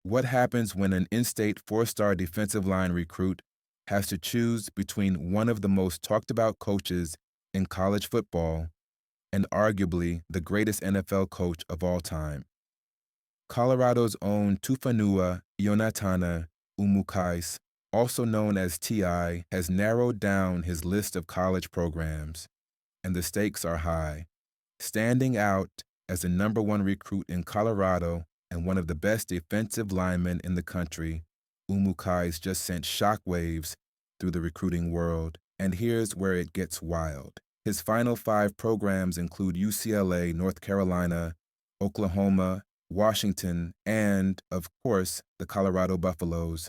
What happens when an in-state four-star defensive line recruit has to choose between one of the most talked about coaches in college football and arguably the greatest NFL coach of all time? Colorado's own Tufanua Umu-Cais, also known as T.I., has narrowed down his list of college programs, and the stakes are high. Standing out as the number one recruit in Colorado and one of the best defensive linemen in the country, Umu-Cais just sent shockwaves through the recruiting world. And here's where it gets wild. His final five programs include UCLA, North Carolina, Oklahoma, Washington, and, of course, the Colorado Buffaloes.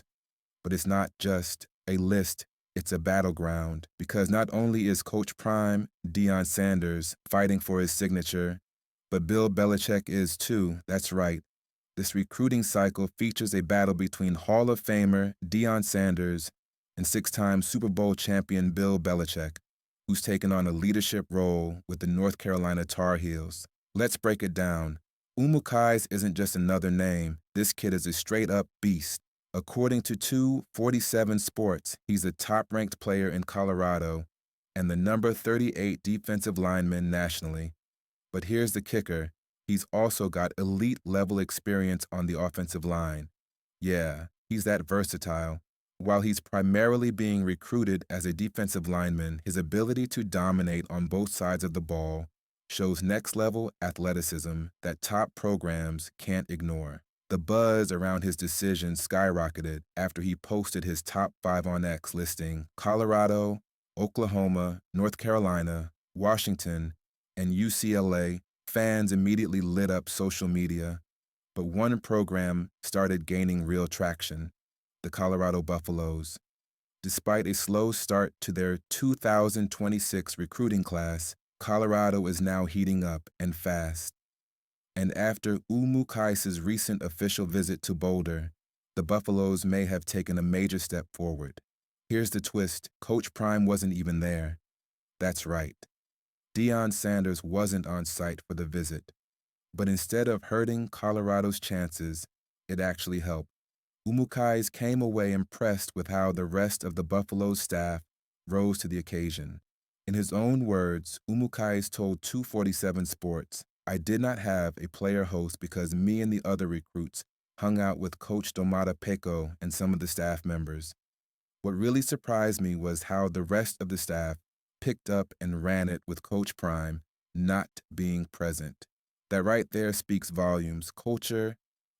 But it's not just a list, it's a battleground, because not only is Coach Prime, Deion Sanders, fighting for his signature, but Bill Belichick is too. That's right. This recruiting cycle features a battle between Hall of Famer Deion Sanders and six-time Super Bowl champion Bill Belichick, who's taken on a leadership role with the North Carolina Tar Heels. Let's break it down. Umu-Cais isn't just another name. This kid is a straight-up beast. According to 247 Sports, he's a top-ranked player in Colorado and the number 38 defensive lineman nationally. But here's the kicker. He's also got elite-level experience on the offensive line. Yeah, he's that versatile. While he's primarily being recruited as a defensive lineman, his ability to dominate on both sides of the ball shows next-level athleticism that top programs can't ignore. The buzz around his decision skyrocketed after he posted his top 5 on X listing Colorado, Oklahoma, North Carolina, Washington, and UCLA. Fans immediately lit up social media, but one program started gaining real traction: the Colorado Buffaloes. Despite a slow start to their 2026 recruiting class, Colorado is now heating up and fast. And after Umu-Cais' recent official visit to Boulder, the Buffaloes may have taken a major step forward. Here's the twist: Coach Prime wasn't even there. That's right. Deion Sanders wasn't on site for the visit. But instead of hurting Colorado's chances, it actually helped. Umu-Cais came away impressed with how the rest of the Buffaloes staff rose to the occasion. In his own words, Umu-Cais told 247 Sports, "I did not have a player host because me and the other recruits hung out with Coach Domata Peko and some of the staff members. What really surprised me was how the rest of the staff picked up and ran it with Coach Prime not being present. That right there speaks volumes. Culture,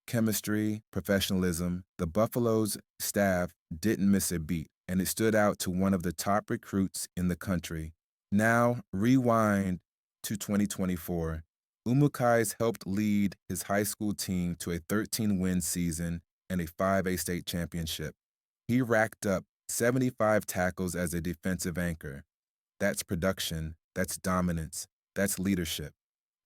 chemistry, professionalism. The Buffaloes staff didn't miss a beat, and it stood out to one of the top recruits in the country. Now, rewind to 2024. Umu-Cais helped lead his high school team to a 13-win season and a 5A state championship. He racked up 75 tackles as a defensive anchor. That's production, that's dominance, that's leadership.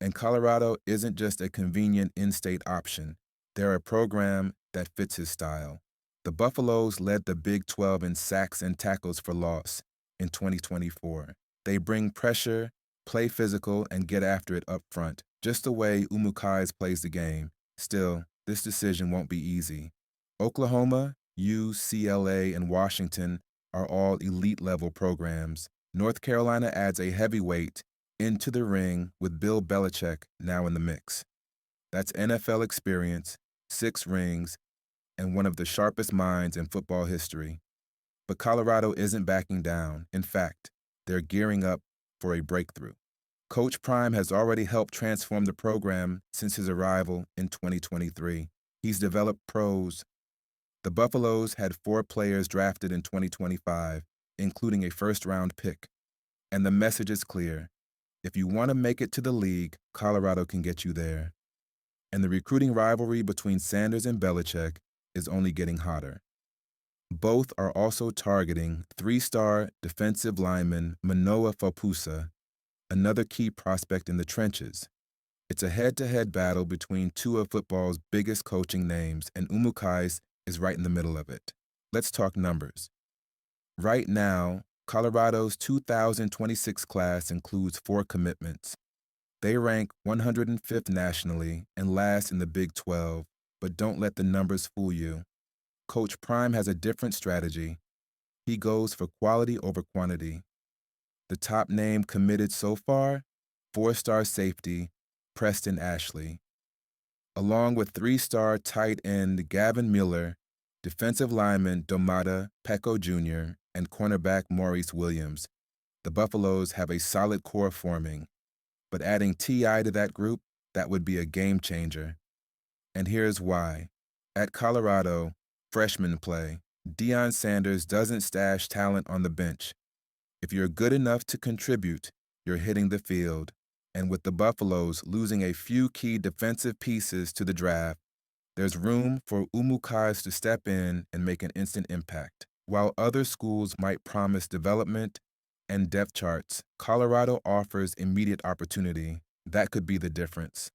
And Colorado isn't just a convenient in-state option. They're a program that fits his style. The Buffaloes led the Big 12 in sacks and tackles for loss in 2024. They bring pressure, play physical, and get after it up front, just the way Umu-Cais plays the game. Still, this decision won't be easy. Oklahoma, UCLA, and Washington are all elite-level programs. North Carolina adds a heavyweight into the ring with Bill Belichick now in the mix. That's NFL experience, 6 rings, and one of the sharpest minds in football history. But Colorado isn't backing down. In fact, they're gearing up for a breakthrough. Coach Prime has already helped transform the program since his arrival in 2023. He's developed pros. The Buffaloes had 4 players drafted in 2025, including a first-round pick. And the message is clear. If you want to make it to the league, Colorado can get you there. And the recruiting rivalry between Sanders and Belichick is only getting hotter. Both are also targeting 3-star defensive lineman Manoa Fapusa, another key prospect in the trenches. It's a head-to-head battle between two of football's biggest coaching names, and Umu-Cais is right in the middle of it. Let's talk numbers. Right now, Colorado's 2026 class includes 4 commitments. They rank 105th nationally and last in the Big 12, but don't let the numbers fool you. Coach Prime has a different strategy. He goes for quality over quantity. The top name committed so far, 4-star safety, Preston Ashley, along with 3-star tight end Gavin Miller, defensive lineman Domata Pecco Jr., and cornerback Maurice Williams. The Buffaloes have a solid core forming, but adding T.I. to that group, that would be a game changer. And here's why. At Colorado, freshmen play. Deion Sanders doesn't stash talent on the bench. If you're good enough to contribute, you're hitting the field. And with the Buffaloes losing a few key defensive pieces to the draft, there's room for Umu-Cais to step in and make an instant impact. While other schools might promise development and depth charts, Colorado offers immediate opportunity. That could be the difference.